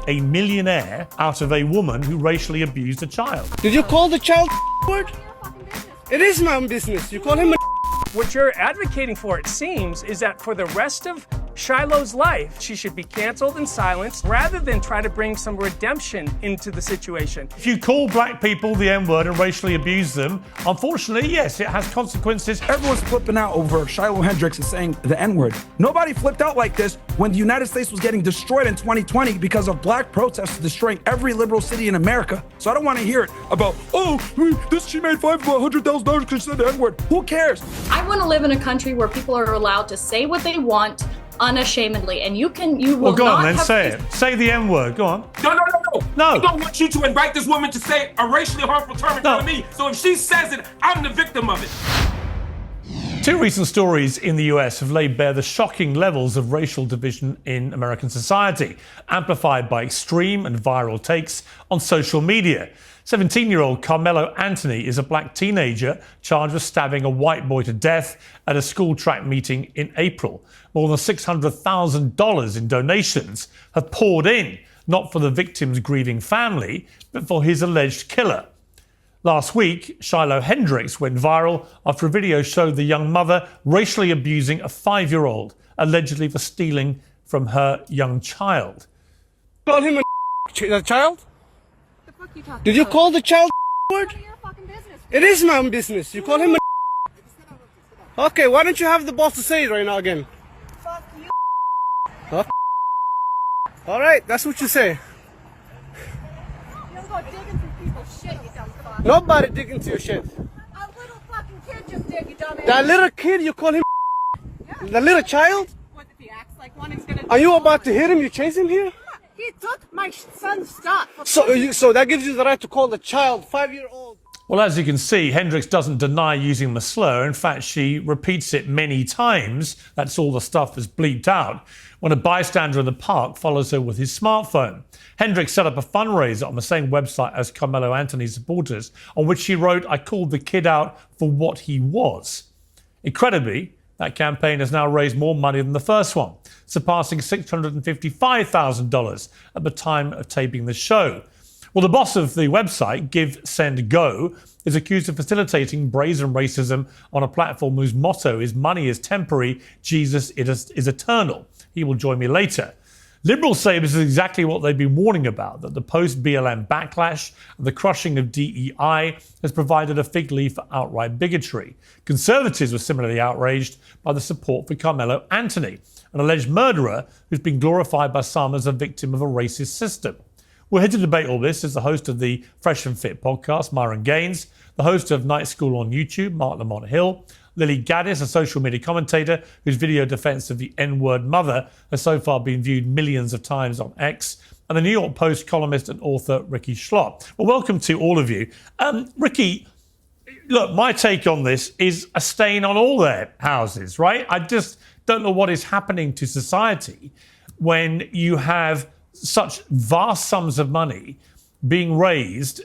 a millionaire out of a woman who racially abused a child. Did you call the child word? It is my own business. You call him a What you're advocating for, it seems, is that for the rest of Shiloh's life, she should be canceled and silenced rather than try to bring some redemption into the situation. If you call black people the N-word and racially abuse them, unfortunately, yes, it has consequences. Everyone's flipping out over Shiloh Hendricks is saying the N-word. Nobody flipped out like this when the United States was getting destroyed in 2020 because of black protests destroying every liberal city in America. So I don't want to hear it about, she made $100,000 because she said the N-word. Who cares? I want to live in a country where people are allowed to say what they want unashamedly, and you will Well, go not on then, have say it. Say the N-word, go on. No. No. I don't want you to invite this woman to say a racially harmful term in front of me. So if she says it, I'm the victim of it. Two recent stories in the US have laid bare the shocking levels of racial division in American society, amplified by extreme and viral takes on social media. 17-year-old Karmelo Anthony is a black teenager charged with stabbing a white boy to death at a school track meeting in April. More than $600,000 in donations have poured in, not for the victim's grieving family, but for his alleged killer. Last week, Shiloh Hendricks went viral after a video showed the young mother racially abusing a 5-year-old, allegedly for stealing from her young child. call him a child? The fuck you talking Did you about? call the child word? None of your fucking business. It is my own business. You call him a Okay, why don't you have the balls to say it right now again? Fuck you. Huh? All right, that's what you say. You don't go digging through people's shit, you dumb fuck. Nobody dig into your shit. A little fucking kid just did, you dumbass. That little kid, you call him Yeah. the little child? What if he acts like one, he's gonna Are you about to hit him? You chase him here? He took my son's stuff. So that gives you the right to call the child 5-year-old. Well, as you can see, Hendricks doesn't deny using the slur. In fact, she repeats it many times. That's all the stuff that's bleeped out. When a bystander in the park follows her with his smartphone. Hendricks set up a fundraiser on the same website as Karmelo Anthony's supporters, on which she wrote, "I called the kid out for what he was." Incredibly, that campaign has now raised more money than the first one, surpassing $655,000 at the time of taping the show. Well, the boss of the website, Give, Send, Go, is accused of facilitating brazen racism on a platform whose motto is "Money is temporary, Jesus is eternal. He will join me later." Liberals say this is exactly what they've been warning about, that the post-BLM backlash and the crushing of DEI has provided a fig leaf for outright bigotry. Conservatives were similarly outraged by the support for Karmelo Anthony, an alleged murderer who's been glorified by some as a victim of a racist system. We're here to debate all this is the host of the Fresh and Fit podcast, Myron Gaines, the host of Night School on YouTube, Mark Lamont Hill, Lily Gaddis, a social media commentator whose video defense of the N-word mother has so far been viewed millions of times on X, and the New York Post columnist and author Ricky Schlott. Well, welcome to all of you. Ricky, look, my take on this is a stain on all their houses, right? I just don't know what is happening to society when you have such vast sums of money being raised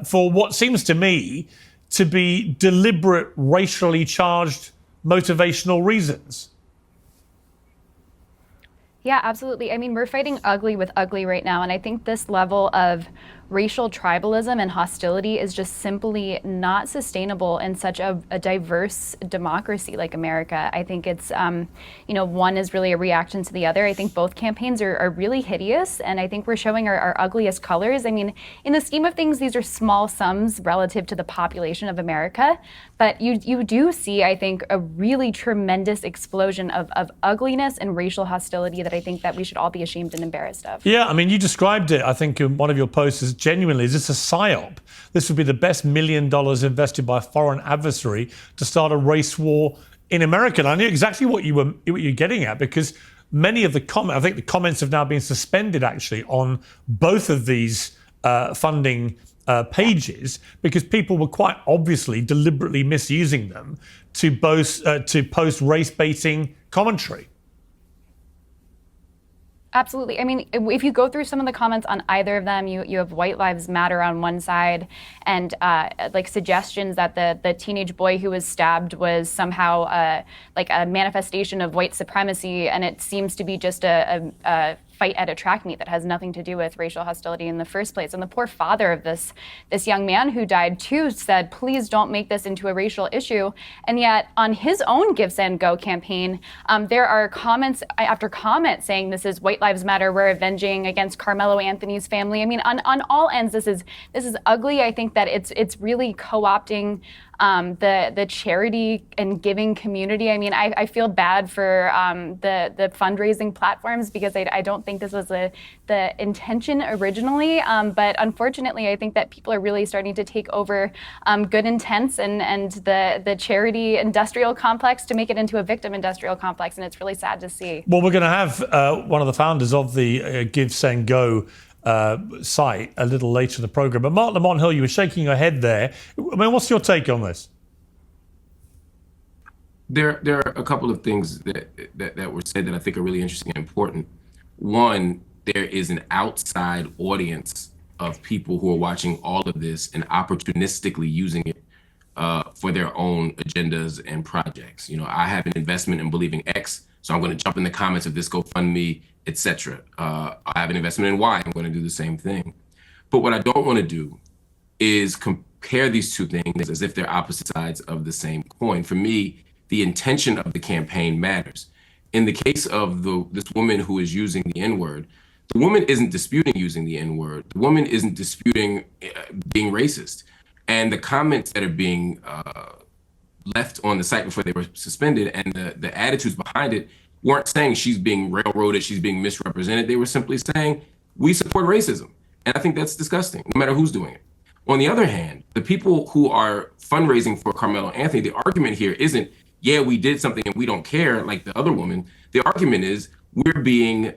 for what seems to me to be deliberate, racially charged, motivational reasons. Yeah, absolutely. I mean, we're fighting ugly with ugly right now. And I think this level of racial tribalism and hostility is just simply not sustainable in such a diverse democracy like America. I think it's, one is really a reaction to the other. I think both campaigns are really hideous, and I think we're showing our ugliest colors. I mean, in the scheme of things, these are small sums relative to the population of America, but you do see, I think, a really tremendous explosion of ugliness and racial hostility that I think that we should all be ashamed and embarrassed of. Yeah, I mean, you described it, I think, in one of your posts as genuinely, is this a psyop? This would be the best $1 million invested by a foreign adversary to start a race war in America. And I knew exactly what you were getting at, because many of the comments, I think the comments have now been suspended actually on both of these funding pages, because people were quite obviously deliberately misusing them to post race baiting commentary. Absolutely. I mean, if you go through some of the comments on either of them, you have White Lives Matter on one side and like suggestions that the teenage boy who was stabbed was somehow like a manifestation of white supremacy, and it seems to be just a fight at a track meet that has nothing to do with racial hostility in the first place. And the poor father of this young man who died too said, please don't make this into a racial issue. And yet on his own Give, Send, Go campaign, there are comments after comments saying this is White Lives Matter, we're avenging against Karmelo Anthony's family. I mean, on all ends, this is ugly. I think that it's really co-opting the charity and giving community. I mean, I feel bad for the fundraising platforms because I don't think this was the intention originally. But unfortunately, I think that people are really starting to take over good intents and the charity industrial complex to make it into a victim industrial complex. And it's really sad to see. Well, we're going to have one of the founders of the Give, Send, Go site a little later in the program. But Mark Lamont Hill, you were shaking your head there. I mean, what's your take on this? There are a couple of things that were said that I think are really interesting and important. One, there is an outside audience of people who are watching all of this and opportunistically using it for their own agendas and projects. You know, I have an investment in believing X, so I'm going to jump in the comments of this GoFundMe, etc. I have an investment in Y. I'm going to do the same thing. But what I don't want to do is compare these two things as if they're opposite sides of the same coin. For me, the intention of the campaign matters. In the case of this woman who is using the N-word, the woman isn't disputing using the N-word. The woman isn't disputing being racist. And the comments that are being left on the site before they were suspended and the attitudes behind it weren't saying she's being railroaded, she's being misrepresented. They were simply saying, we support racism. And I think that's disgusting, no matter who's doing it. On the other hand, the people who are fundraising for Karmelo Anthony, the argument here isn't, yeah, we did something and we don't care, like the other woman. The argument is we're being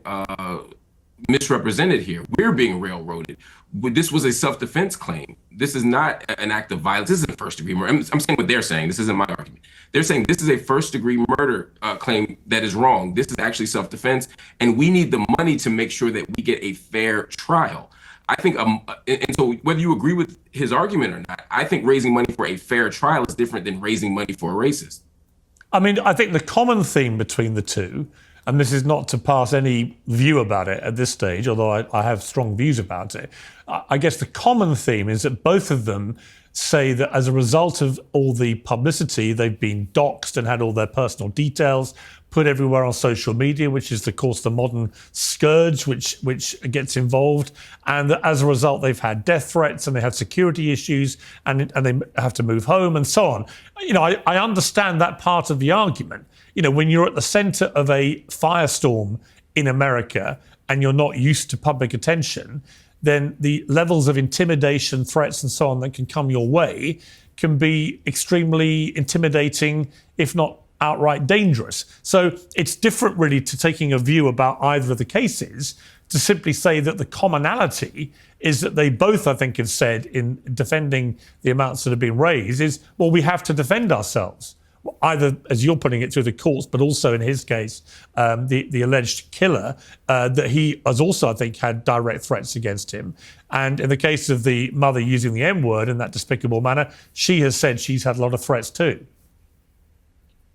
misrepresented here. We're being railroaded. This was a self-defense claim. This is not an act of violence. This isn't first-degree murder. I'm saying what they're saying. This isn't my argument. They're saying this is a first-degree murder claim that is wrong. This is actually self-defense, and we need the money to make sure that we get a fair trial. I think, and so whether you agree with his argument or not, I think raising money for a fair trial is different than raising money for a racist. I mean, I think the common theme between the two, and this is not to pass any view about it at this stage, although I have strong views about it. I guess the common theme is that both of them say that as a result of all the publicity, they've been doxxed and had all their personal details put everywhere on social media, which is, of course, the modern scourge which gets involved. And that as a result, they've had death threats and they have security issues and they have to move home and so on. You know, I understand that part of the argument. You know, when you're at the center of a firestorm in America and you're not used to public attention, then the levels of intimidation, threats, and so on that can come your way can be extremely intimidating, if not outright dangerous. So it's different, really, to taking a view about either of the cases, to simply say that the commonality is that they both, I think, have said in defending the amounts that have been raised is, well, we have to defend ourselves. Either, as you're putting it, through the courts, but also in his case, the alleged killer, that he has also, I think, had direct threats against him. And in the case of the mother using the M-word in that despicable manner, she has said she's had a lot of threats too.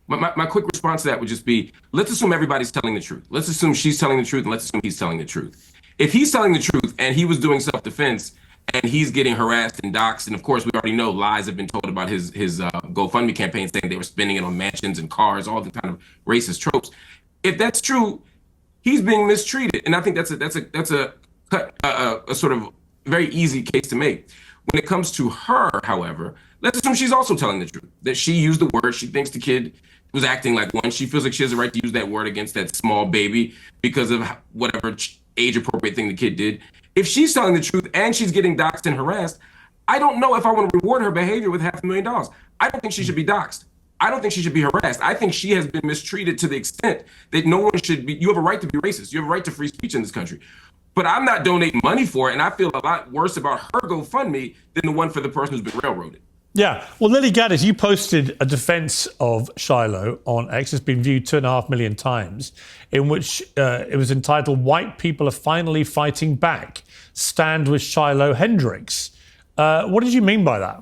My quick response to that would just be, let's assume everybody's telling the truth. Let's assume she's telling the truth, and let's assume he's telling the truth. If he's telling the truth and he was doing self-defense, and he's getting harassed and doxxed, and of course we already know lies have been told about his GoFundMe campaign, saying they were spending it on mansions and cars, all the kind of racist tropes. If that's true, he's being mistreated, and I think that's a sort of very easy case to make. When it comes to her, however, let's assume she's also telling the truth, that she used the word, she thinks the kid was acting like one, she feels like she has the right to use that word against that small baby because of whatever age-appropriate thing the kid did. If she's telling the truth and she's getting doxxed and harassed, I don't know if I want to reward her behavior with $500,000. I don't think she should be doxxed. I don't think she should be harassed. I think she has been mistreated to the extent that no one should be. You have a right to be racist. You have a right to free speech in this country. But I'm not donating money for it, and I feel a lot worse about her GoFundMe than the one for the person who's been railroaded. Yeah. Well, Lily Gaddis, you posted a defense of Shiloh on X. It's been viewed 2.5 million times, in which it was entitled, "White People Are Finally Fighting Back. Stand with Shiloh Hendricks." What did you mean by that?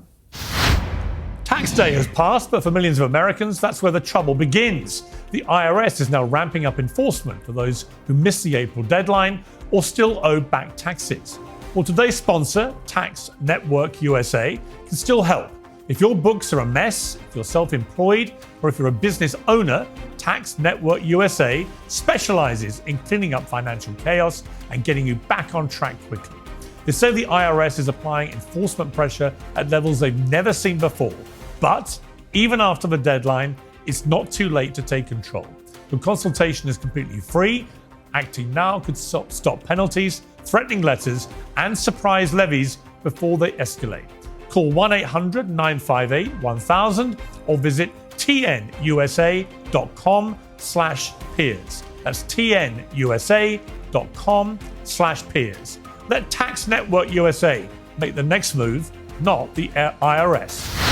Tax day has passed, but for millions of Americans, that's where the trouble begins. The IRS is now ramping up enforcement for those who missed the April deadline or still owe back taxes. Well, today's sponsor, Tax Network USA, can still help. If your books are a mess, if you're self-employed, or if you're a business owner, Tax Network USA specializes in cleaning up financial chaos and getting you back on track quickly. They say the IRS is applying enforcement pressure at levels they've never seen before. But even after the deadline, it's not too late to take control. The consultation is completely free. Acting now could stop penalties, threatening letters, and surprise levies before they escalate. Call 1-800-958-1000 or visit tnusa.com/peers. That's tnusa.com/peers. Let Tax Network USA make the next move, not the IRS.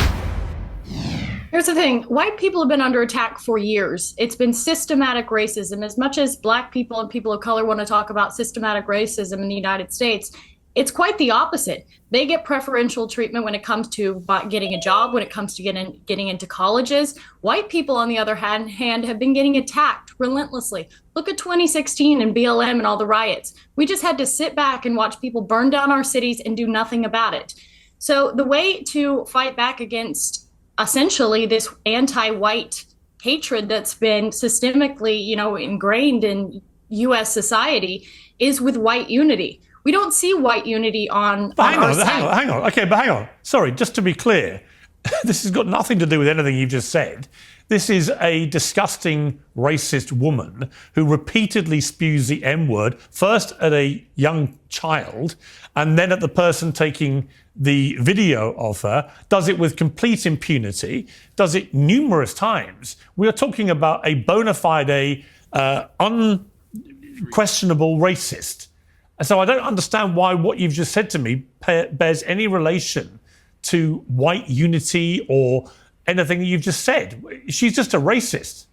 Here's the thing. White people have been under attack for years. It's been systematic racism. As much as Black people and people of color want to talk about systematic racism in the United States, it's quite the opposite. They get preferential treatment when it comes to getting a job, when it comes to getting into colleges. White people, on the other hand, have been getting attacked relentlessly. Look at 2016 and BLM and all the riots. We just had to sit back and watch people burn down our cities and do nothing about it. So the way to fight back against essentially this anti-white hatred that's been systemically, ingrained in U.S. society is with white unity. We don't see white unity on Hang on. Okay, but hang on. Sorry, just to be clear, this has got nothing to do with anything you've just said. This is a disgusting racist woman who repeatedly spews the N-word, first at a young child and then at the person taking the video of her, does it with complete impunity, does it numerous times. We are talking about a bona fide, unquestionable racist. So I don't understand why what you've just said to me bears any relation to white unity or anything that you've just said. She's just a racist.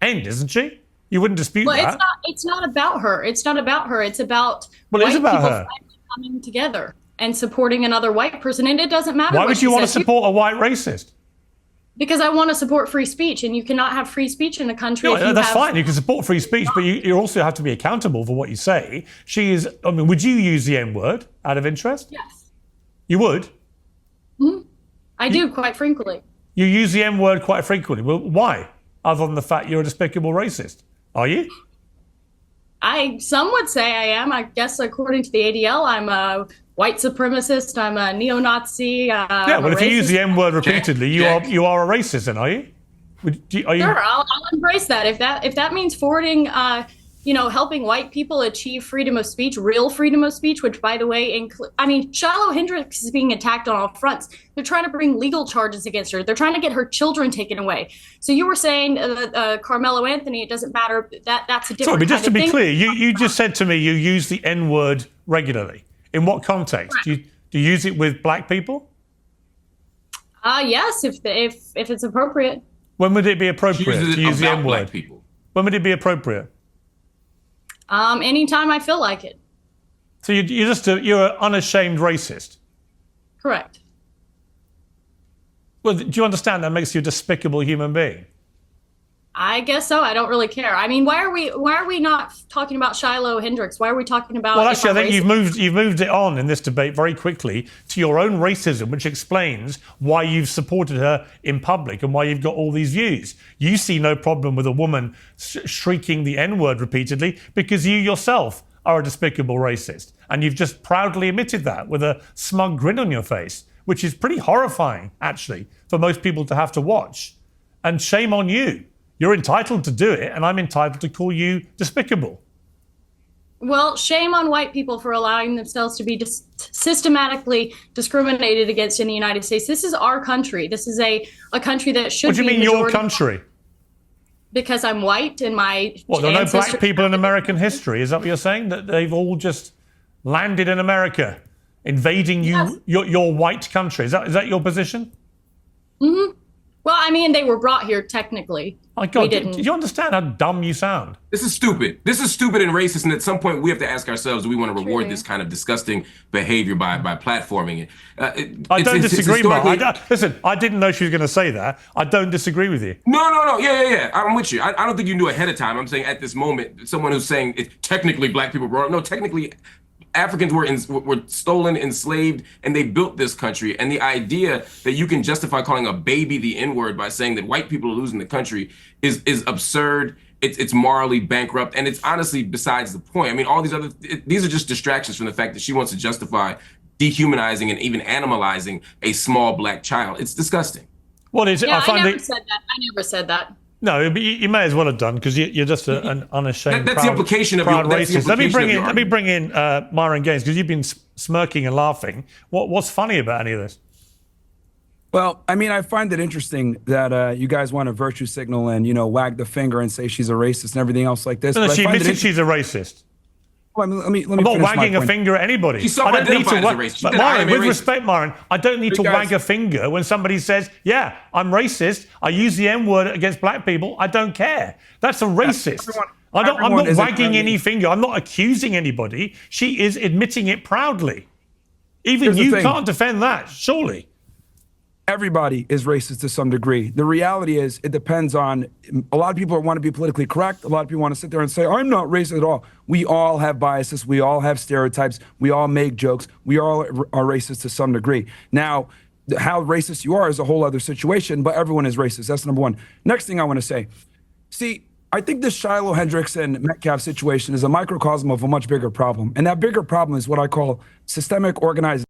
Isn't she? You wouldn't dispute that. It's not about her. It's not about her. It's about white people finally coming together and supporting another white person. And it doesn't matter. Why would you want to support a white racist? Because I want to support free speech, and you cannot have free speech in a country. That's fine. You can support free speech, but you also have to be accountable for what you say. Would you use the N-word out of interest? Yes. You would? Mm-hmm. I do, quite frequently. You use the N-word quite frequently. Well, why? Other than the fact you're a despicable racist. Are you? Some would say I am. I guess according to the ADL, I'm a white supremacist. I'm a neo-Nazi. If you use the N-word repeatedly, you are a racist, then, are you? Sure, I'll embrace that. If that means forwarding, helping white people achieve freedom of speech, real freedom of speech, which, by the way, Shiloh Hendricks is being attacked on all fronts. They're trying to bring legal charges against her. They're trying to get her children taken away. So you were saying Karmelo Anthony, it doesn't matter. That's a different. Sorry, but just to be clear, you just said to me you use the N-word regularly. In what context? Do you use it with Black people? Yes, if it's appropriate. When would it be appropriate to use the N-word? Black people. When would it be appropriate? Anytime I feel like it. So you're an unashamed racist. Correct. Well, do you understand that makes you a despicable human being? I guess so. I don't really care. Why are we not talking about Shiloh Hendricks? Why are we talking about? Well, actually, I think you've moved it on in this debate very quickly to your own racism, which explains why you've supported her in public and why you've got all these views. You see no problem with a woman shrieking the N-word repeatedly because you yourself are a despicable racist, and you've just proudly admitted that with a smug grin on your face, which is pretty horrifying, actually, for most people to have to watch. And shame on you. You're entitled to do it, and I'm entitled to call you despicable. Well, shame on white people for allowing themselves to be systematically discriminated against in the United States. This is our country. This is a country that should be. What do you mean your country? Because I'm white and my. Well, there are no black people in American history. Is that what you're saying? That they've all just landed in America, invading your white country? Is that your position? Mm-hmm. Well, I mean, they were brought here technically. My God, We do didn't. you understand how dumb you sound? This is stupid. This is stupid and racist. And at some point, we have to ask ourselves: do we want to reward Truly. this kind of disgusting behavior by platforming it? I don't disagree, Mark. historically- Listen, I didn't know she was going to say that. I don't disagree with you. No. Yeah. I'm with you. I don't think you knew ahead of time. I'm saying at this moment, someone who's saying it's technically black people brought up. No, technically, Africans were stolen, enslaved, and they built this country. And the idea that you can justify calling a baby the N-word by saying that white people are losing the country is absurd. It's morally bankrupt, and it's honestly besides the point. I mean, all these are just distractions from the fact that she wants to justify dehumanizing and even animalizing a small black child. It's disgusting. What is it? Yeah, I find never said that. I never said that. No, but you may as well have done because you're just an unashamed. That's the proud, implication of proud your- that's the racist. Let me implication bring of in your Myron Gaines because you've been smirking and laughing. What's funny about any of this? Well, I mean, I find it interesting that you guys want to virtue signal and, wag the finger and say she's a racist and everything else like this. No, but I she find it admits she's a racist. Well, let me I'm not finish my wagging a point. finger at anybody. She I don't need to self-identified as a wag. racist. She But said, "I am Myron, a with racist." respect, Myron, I don't need to Because- wag a finger when somebody says, "Yeah, I'm racist. I use the N-word against black people. I don't care." That's a racist. I'm everyone not isn't wagging really- any finger. I'm not accusing anybody. She is admitting it proudly. Even Here's the you thing. can't defend that, surely. Everybody is racist to some degree. The reality is it depends on, a lot of people want to be politically correct. A lot of people want to sit there and say, I'm not racist at all. We all have biases. We all have stereotypes. We all make jokes. We all are racist to some degree. Now, how racist you are is a whole other situation, but everyone is racist. That's number one. Next thing I want to say, see, I think this Shiloh Hendricks and Metcalf situation is a microcosm of a much bigger problem. And that bigger problem is what I call systemic organized.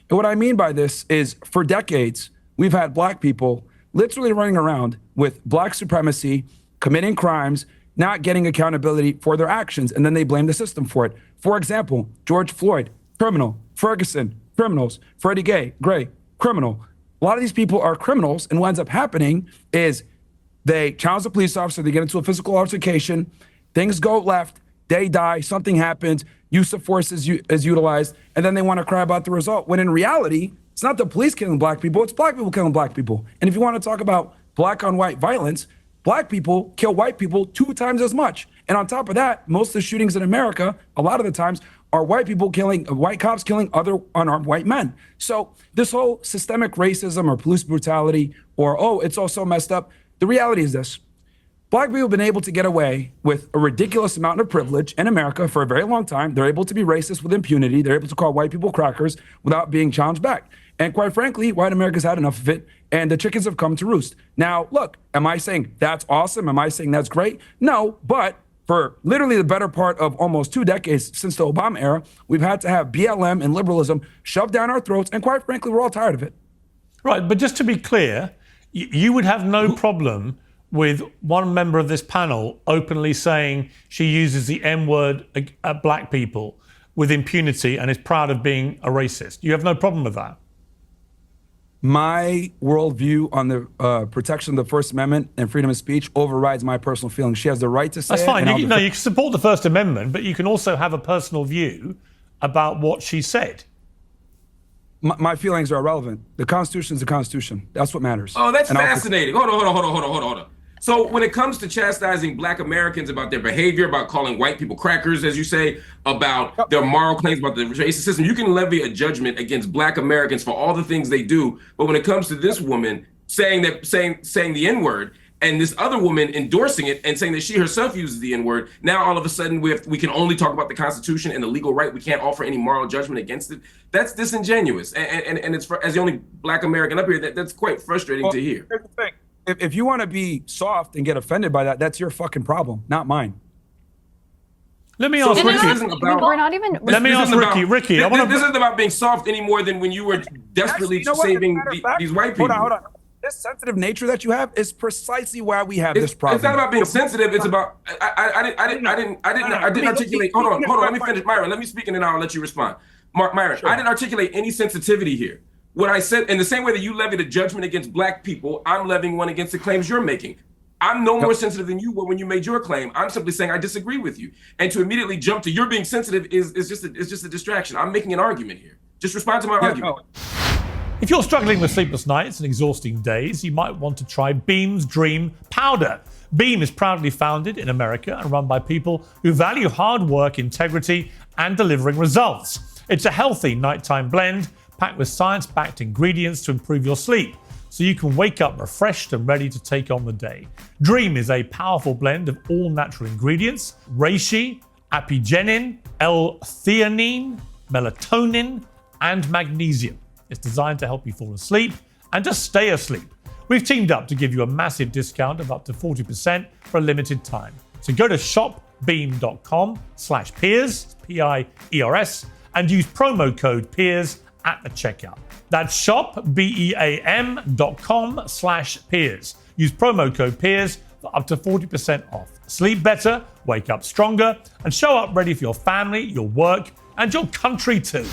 And what I mean by this is for decades, we've had black people literally running around with black supremacy, committing crimes, not getting accountability for their actions, and then they blame the system for it. For example, George Floyd, criminal. Ferguson, criminals. Freddie Gray, criminal. A lot of these people are criminals, and what ends up happening is they challenge the police officer, they get into a physical altercation, things go left, they die, something happens, use of force is utilized, and then they want to cry about the result. When in reality, it's not the police killing black people, it's black people killing black people. And if you want to talk about black on white violence, black people kill white people 2 times as much. And on top of that, most of the shootings in America, a lot of the times, are white cops killing other unarmed white men. So this whole systemic racism or police brutality or, oh, it's all so messed up. The reality is this. Black people have been able to get away with a ridiculous amount of privilege in America for a very long time. They're able to be racist with impunity. They're able to call white people crackers without being challenged back. And quite frankly, white America's had enough of it, and the chickens have come to roost. Now, look, am I saying that's awesome? Am I saying that's great? No, but for literally the better part of almost 2 decades since the Obama era, we've had to have BLM and liberalism shoved down our throats, and quite frankly, we're all tired of it. Right, but just to be clear, you would have no problem with one member of this panel openly saying she uses the N-word at black people with impunity and is proud of being a racist. You have no problem with that? My worldview on the protection of the First Amendment and freedom of speech overrides my personal feelings. She has the right to say That's it. fine. and You can support the First Amendment, but you can also have a personal view about what she said. My feelings are irrelevant. The Constitution is the Constitution. That's what matters. Oh, that's And I'll- fascinating. Hold on. So when it comes to chastising black Americans about their behavior, about calling white people crackers, as you say, about their moral claims about the racist system, you can levy a judgment against black Americans for all the things they do. But when it comes to this woman saying the N-word, and this other woman endorsing it and saying that she herself uses the N-word, now all of a sudden we can only talk about the Constitution and the legal right. We can't offer any moral judgment against it. That's disingenuous. And it's as the only black American up here, that's quite frustrating to hear. Here's the thing. If you want to be soft and get offended by that, that's your fucking problem, not mine. Let me ask So Ricky. this isn't about- We're not even. Let me ask Ricky. I want This to. isn't about being soft any more than when you were desperately Actually, you know what? As a saving matter of fact, these white people. Hold on. This sensitive nature that you have is precisely why we have this problem. It's not about being sensitive. It's about I didn't articulate. Hold on. Let me finish, Myron. Let me speak, and then I'll let you respond. Myron, I didn't articulate any sensitivity here. What I said, in the same way that you levied a judgment against black people, I'm levying one against the claims you're making. I'm no more sensitive than you were when you made your claim. I'm simply saying I disagree with you. And to immediately jump to you're being sensitive is just a distraction. I'm making an argument here. Just respond to my argument. No. If you're struggling with sleepless nights and exhausting days, you might want to try Beam's Dream Powder. Beam is proudly founded in America and run by people who value hard work, integrity, and delivering results. It's a healthy nighttime blend packed with science-backed ingredients to improve your sleep, so you can wake up refreshed and ready to take on the day. Dream is a powerful blend of all natural ingredients: reishi, apigenin, L-theanine, melatonin, and magnesium. It's designed to help you fall asleep and just stay asleep. We've teamed up to give you a massive discount of up to 40% for a limited time. So go to shopbeam.com/Piers, P-I-E-R-S, and use promo code Piers at the checkout. That's shopbeam.com/Piers. Use promo code Piers for up to 40% off. Sleep better, wake up stronger, and show up ready for your family, your work, and your country too.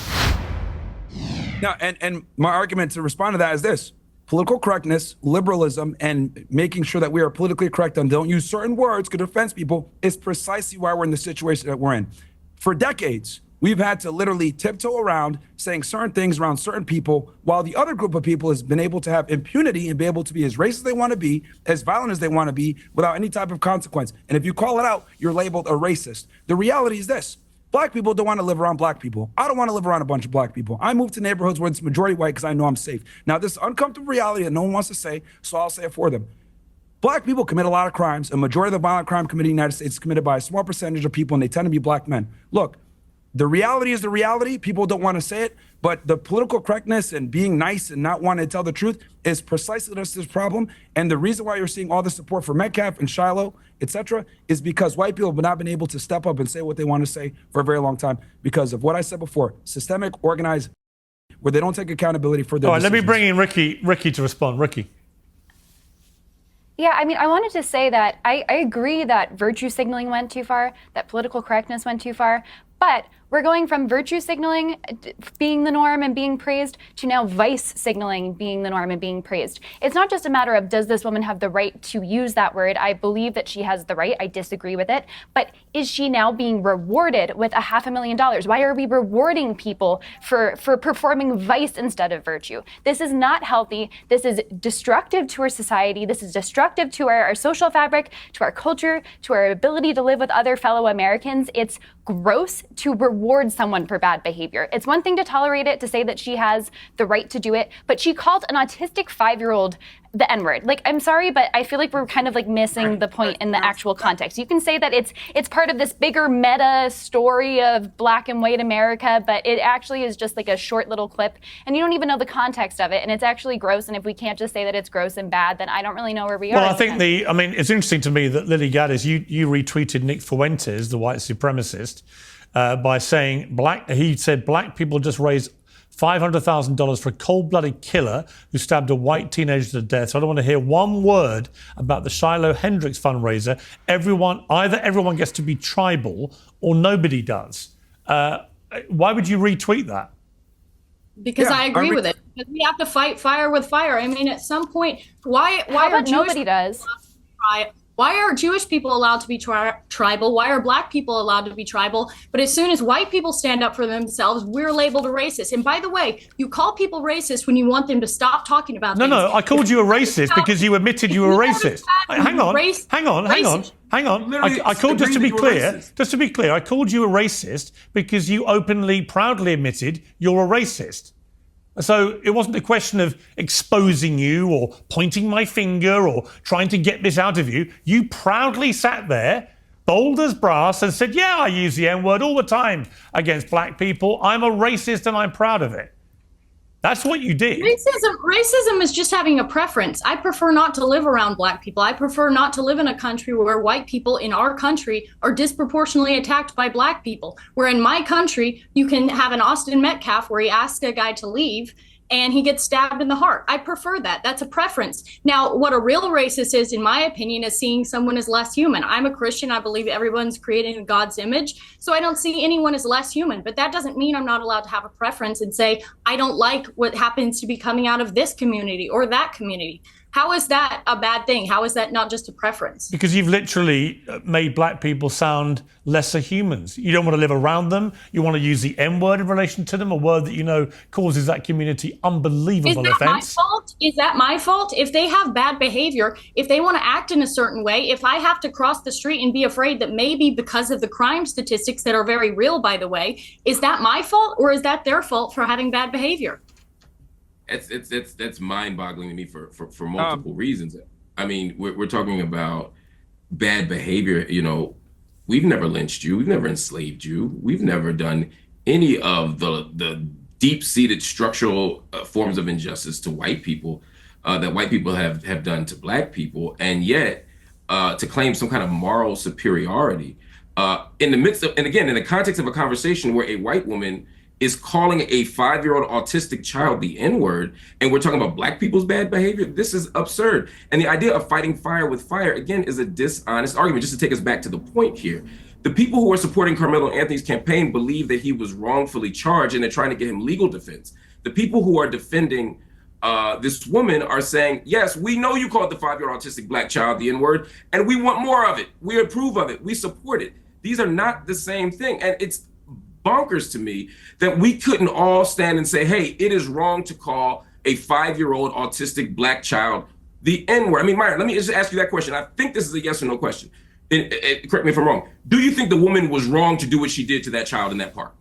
Now, and my argument to respond to that is this: political correctness, liberalism, and making sure that we are politically correct and don't use certain words could offend people is precisely why we're in the situation that we're in. For decades, we've had to literally tiptoe around saying certain things around certain people, while the other group of people has been able to have impunity and be able to be as racist as they want to be, as violent as they want to be, without any type of consequence. And if you call it out, you're labeled a racist. The reality is this: Black people don't want to live around black people. I don't want to live around a bunch of black people. I move to neighborhoods where it's majority white because I know I'm safe. Now, this is uncomfortable reality that no one wants to say, so I'll say it for them. Black people commit a lot of crimes. A majority of the violent crime committed in the United States is committed by a small percentage of people, and they tend to be black men. Look, the reality is the reality. People don't want to say it, but the political correctness and being nice and not wanting to tell the truth is precisely this problem. And the reason why you're seeing all the support for Metcalf and Shiloh, etc., is because white people have not been able to step up and say what they want to say for a very long time because of what I said before: systemic, organized, where they don't take accountability for their All right, decisions. let me bring in Ricky to respond. Ricky. Yeah, I mean, I wanted to say that I agree that virtue signaling went too far, that political correctness went too far, but we're going from virtue signaling being the norm and being praised to now vice signaling being the norm and being praised. It's not just a matter of, does this woman have the right to use that word? I believe that she has the right. I disagree with it. But is she now being rewarded with $500,000? Why are we rewarding people for performing vice instead of virtue? This is not healthy. This is destructive to our society. This is destructive to our social fabric, to our culture, to our ability to live with other fellow Americans. It's gross to reward someone for bad behavior. It's one thing to tolerate it, to say that she has the right to do it, but she called an autistic 5-year-old the N-word. Like, I'm sorry, but I feel like we're kind of like missing the point in the actual context. You can say that it's part of this bigger meta story of black and white America, but it actually is just like a short little clip, and you don't even know the context of it, and it's actually gross. And if we can't just say that it's gross and bad, then I don't really know where we are. Well, I think it's interesting to me that Lily Gaddis, you retweeted Nick Fuentes, the white supremacist, by saying he said black people just raised $500,000 for a cold-blooded killer who stabbed a white teenager to death. So I don't want to hear one word about the Shiloh Hendricks fundraiser. Either everyone gets to be tribal or nobody does. Why would you retweet that? Because I agree with it. Because we have to fight fire with fire. I mean, at some point, why are nobody does? Why are Jewish people allowed to be tribal? Why are black people allowed to be tribal? But as soon as white people stand up for themselves, we're labeled a racist. And by the way, you call people racist when you want them to stop talking about things. No, I called you a racist because you admitted you were racist. Hang on. I called, just to be clear, I called you a racist because you openly, proudly admitted you're a racist. So it wasn't a question of exposing you or pointing my finger or trying to get this out of you. You proudly sat there, bold as brass, and said, yeah, I use the N-word all the time against black people. I'm a racist and I'm proud of it. That's what you did. Racism is just having a preference. I prefer not to live around black people. I prefer not to live in a country where white people in our country are disproportionately attacked by black people. Where in my country, you can have an Austin Metcalf where he asks a guy to leave and he gets stabbed in the heart. I prefer that. That's a preference. Now, what a real racist is, in my opinion, is seeing someone as less human. I'm a Christian. I believe everyone's created in God's image. So I don't see anyone as less human. But that doesn't mean I'm not allowed to have a preference and say, I don't like what happens to be coming out of this community or that community. How is that a bad thing? How is that not just a preference? Because you've literally made black people sound lesser humans. You don't want to live around them. You want to use the N word in relation to them, a word that you know causes that community unbelievable offense. My fault? Is that my fault? If they have bad behavior, if they want to act in a certain way, if I have to cross the street and be afraid that maybe because of the crime statistics that are very real, by the way, is that my fault or is that their fault for having bad behavior? That's mind-boggling to me for multiple reasons. I mean, we're talking about bad behavior. You know, we've never lynched you, we've never enslaved you, we've never done any of the deep-seated structural forms of injustice to white people that white people have done to black people, and yet to claim some kind of moral superiority in the midst of, and again, in the context of a conversation where a white woman is calling a 5-year-old autistic child the N-word, and we're talking about black people's bad behavior. This is absurd. And the idea of fighting fire with fire, again, is a dishonest argument. Just to take us back to the point here, the people who are supporting Karmelo Anthony's campaign believe that he was wrongfully charged, and they're trying to get him legal defense. The people who are defending this woman are saying, yes, we know you called the 5-year-old autistic black child the N-word, and we want more of it. We approve of it. We support it. These are not the same thing. And it's bonkers to me that we couldn't all stand and say, hey, it is wrong to call a 5-year-old autistic black child the N-word. I mean, Myron, let me just ask you that question. I think this is a yes or no question. Correct me if I'm wrong. Do you think the woman was wrong to do what she did to that child in that park?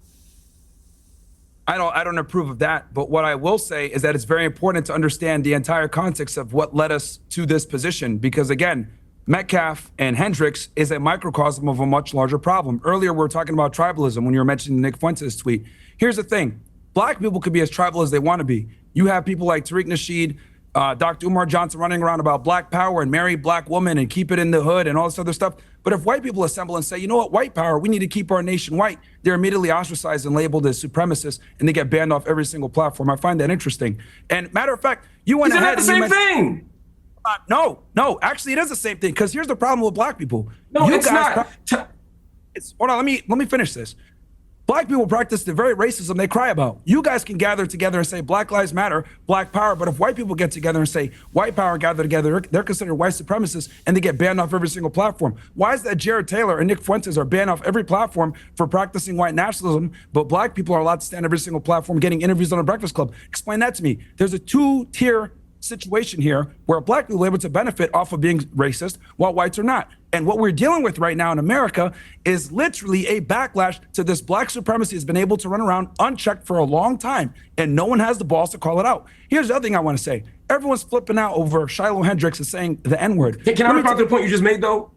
I don't approve of that. But what I will say is that it's very important to understand the entire context of what led us to this position. Because again, Metcalf and Hendricks is a microcosm of a much larger problem. Earlier, we were talking about tribalism when you were mentioning Nick Fuentes' tweet. Here's the thing. Black people could be as tribal as they want to be. You have people like Tariq Nasheed, Dr. Umar Johnson running around about black power and marry black women and keep it in the hood and all this other stuff. But if white people assemble and say, you know what, white power, we need to keep our nation white, they're immediately ostracized and labeled as supremacists, and they get banned off every single platform. I find that interesting. And matter of fact, you went ahead and the same thing. No, actually, it is the same thing. Because here's the problem with black people. No, you it's guys not. Hold on, let me finish this. Black people practice the very racism they cry about. You guys can gather together and say Black Lives Matter, Black Power, but if white people get together and say white power, gather together, they're considered white supremacists and they get banned off every single platform. Why is that Jared Taylor and Nick Fuentes are banned off every platform for practicing white nationalism, but black people are allowed to stand every single platform getting interviews on a Breakfast Club? Explain that to me. There's a two-tier situation here where black people are able to benefit off of being racist while whites are not. And what we're dealing with right now in America is literally a backlash to this black supremacy has been able to run around unchecked for a long time, and no one has the balls to call it out. Here's the other thing I want to say. Everyone's flipping out over Shiloh Hendricks and saying the N-word. Can I respond to the point you just made, though?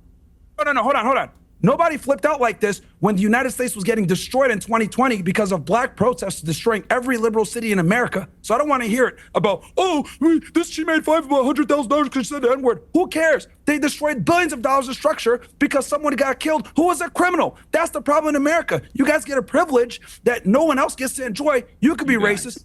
No, hold on. Nobody flipped out like this when the United States was getting destroyed in 2020 because of black protests destroying every liberal city in America. So I don't want to hear it about, she made $100,000 because she said the N-word. Who cares? They destroyed billions of dollars of structure because someone got killed who was a criminal. That's the problem in America. You guys get a privilege that no one else gets to enjoy. You could be racist.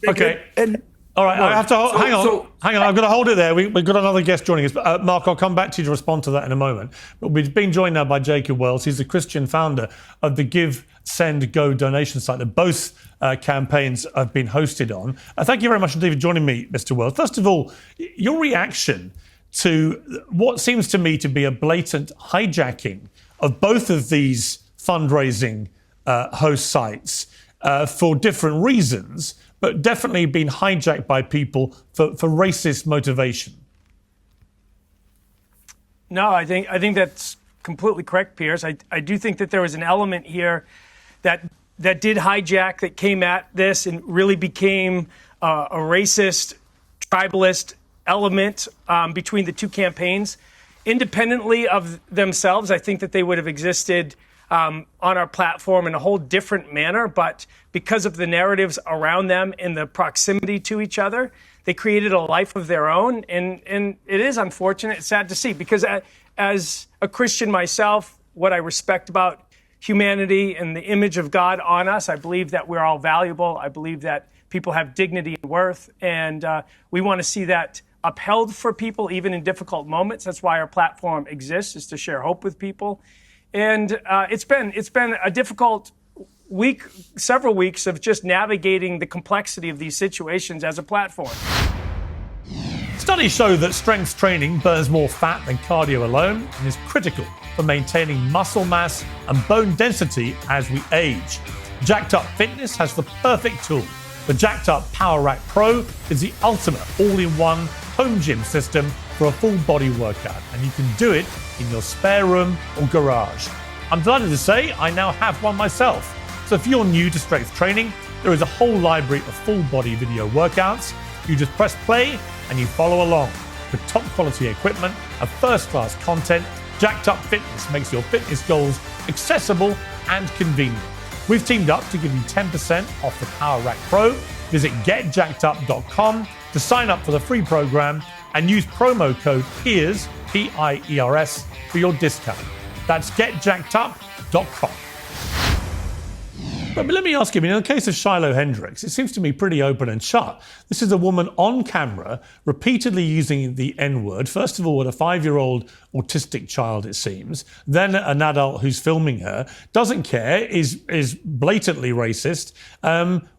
Okay. And all right, I have to hang on. I've got to hold it there. We've got another guest joining us. Mark, I'll come back to you to respond to that in a moment. But we've been joined now by Jacob Wells. He's the Christian founder of the Give, Send, Go donation site that both campaigns have been hosted on. Thank you very much indeed for joining me, Mr. Wells. First of all, your reaction to what seems to me to be a blatant hijacking of both of these fundraising host sites for different reasons, but definitely been hijacked by people for racist motivation. No, I think that's completely correct, Piers. I do think that there was an element here that did hijack, that came at this and really became a racist, tribalist element between the two campaigns. Independently of themselves, I think that they would have existed on our platform in a whole different manner, but because of the narratives around them and the proximity to each other, they created a life of their own. And it is unfortunate, it's sad to see, because as a Christian myself, what I respect about humanity and the image of God on us, I believe that we're all valuable. I believe that people have dignity and worth, and we want to see that upheld for people, even in difficult moments. That's why our platform exists, is to share hope with people. And it's been a difficult week, several weeks of just navigating the complexity of these situations as a platform. Studies show that strength training burns more fat than cardio alone and is critical for maintaining muscle mass and bone density as we age. Jacked Up Fitness has the perfect tool. The Jacked Up Power Rack Pro is the ultimate all-in-one home gym system for a full body workout, and you can do it in your spare room or garage. I'm delighted to say I now have one myself. So if you're new to strength training, there is a whole library of full body video workouts. You just press play and you follow along. With top quality equipment and first class content, Jacked Up Fitness makes your fitness goals accessible and convenient. We've teamed up to give you 10% off the Power Rack Pro. Visit getjackedup.com to sign up for the free program and use promo code PIERS, P-I-E-R-S, for your discount. That's getjackedup.com. But let me ask you, in the case of Shiloh Hendricks, it seems to me pretty open and shut. This is a woman on camera repeatedly using the N-word, first of all with a 5-year-old autistic child, it seems, then an adult who's filming her, doesn't care, is blatantly racist.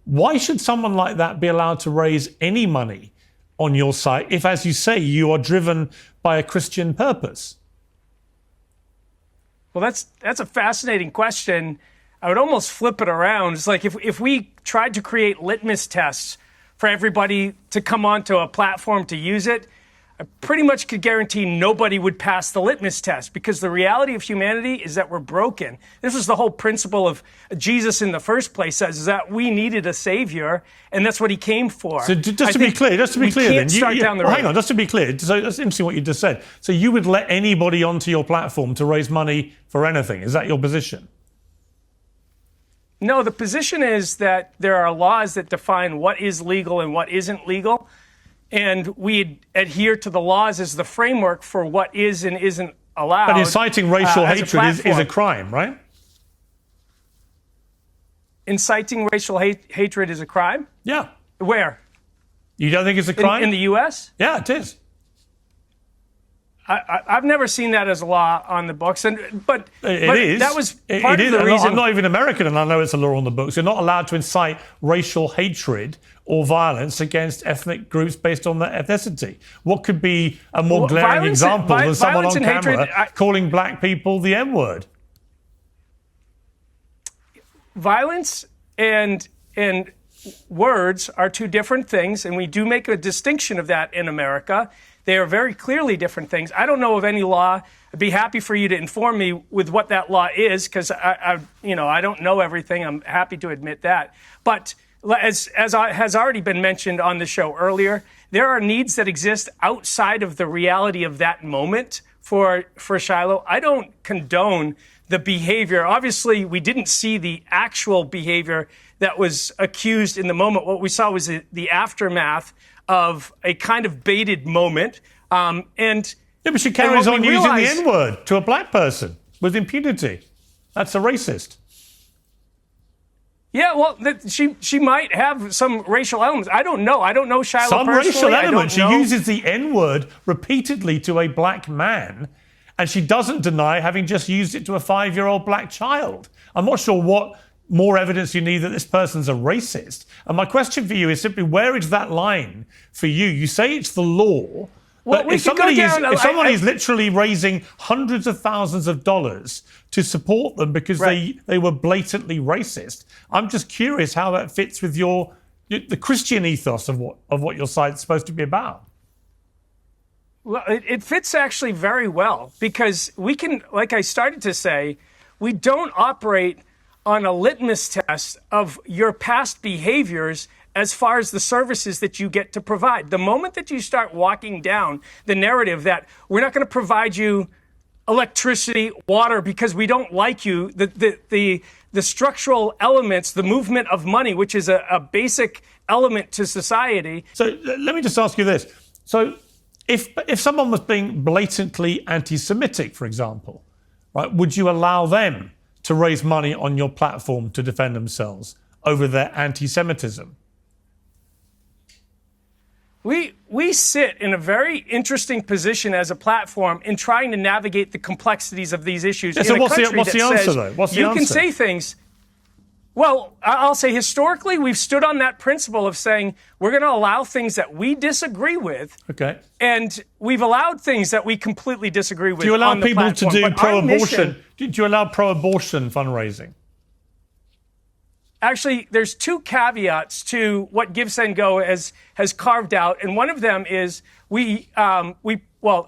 Why should someone like that be allowed to raise any money on your site if, as you say, you are driven by a Christian purpose? Well, that's a fascinating question. I would almost flip it around. It's like if we tried to create litmus tests for everybody to come onto a platform to use it, I pretty much could guarantee nobody would pass the litmus test, because the reality of humanity is that we're broken. This is the whole principle of Jesus in the first place, is that we needed a savior, and that's what he came for. So just to be clear, then, hang on, just to be clear, so that's interesting what you just said. So you would let anybody onto your platform to raise money for anything? Is that your position? No, the position is that there are laws that define what is legal and what isn't legal, and we adhere to the laws as the framework for what is and isn't allowed. But inciting racial hatred is a crime, right? Inciting racial hatred is a crime? Yeah. Where? You don't think it's a crime? In the U.S.? Yeah, it is. I've never seen that as a law on the books, but it is. That was part of the reason. I'm not even American, and I know it's a law on the books. You're not allowed to incite racial hatred or violence against ethnic groups based on their ethnicity. What could be a more glaring example than someone on camera calling black people the N-word? Violence and words are two different things, and we do make a distinction of that in America. They are very clearly different things. I don't know of any law. I'd be happy for you to inform me with what that law is, because I don't know everything. I'm happy to admit that. But as has already been mentioned on the show earlier, there are needs that exist outside of the reality of that moment for Shiloh. I don't condone the behavior. Obviously, we didn't see the actual behavior that was accused in the moment. What we saw was the aftermath of a kind of baited moment. Yeah, but she carries on using the N-word to a black person with impunity. That's a racist. Yeah, well, she might have some racial elements. I don't know. I don't know Shiloh personally. Some racial element. She uses the N-word repeatedly to a black man, and she doesn't deny having just used it to a 5-year-old black child. I'm not sure what more evidence you need that this person's a racist. And my question for you is simply, where is that line for you? You say it's the law, but if somebody is literally raising hundreds of thousands of dollars to support them because they were blatantly racist, I'm just curious how that fits with the Christian ethos of what your site's supposed to be about. Well, it fits actually very well, because we can, like I started to say, we don't operate on a litmus test of your past behaviors as far as the services that you get to provide. The moment that you start walking down the narrative that we're not going to provide you electricity, water, because we don't like you, the structural elements, the movement of money, which is a basic element to society. So let me just ask you this. So if someone was being blatantly anti-Semitic, for example, right, would you allow them to raise money on your platform to defend themselves over their anti-Semitism? We sit in a very interesting position as a platform in trying to navigate the complexities of these issues. Yeah, so what's the answer, though? What's the answer? You can say things. Well, I'll say historically, we've stood on that principle of saying we're going to allow things that we disagree with. Okay. And we've allowed things that we completely disagree with. Do you allow on the people to platform. do But our pro-abortion? mission- Do you allow pro-abortion fundraising? Actually, there's two caveats to what Give, Send, Go has carved out, and one of them is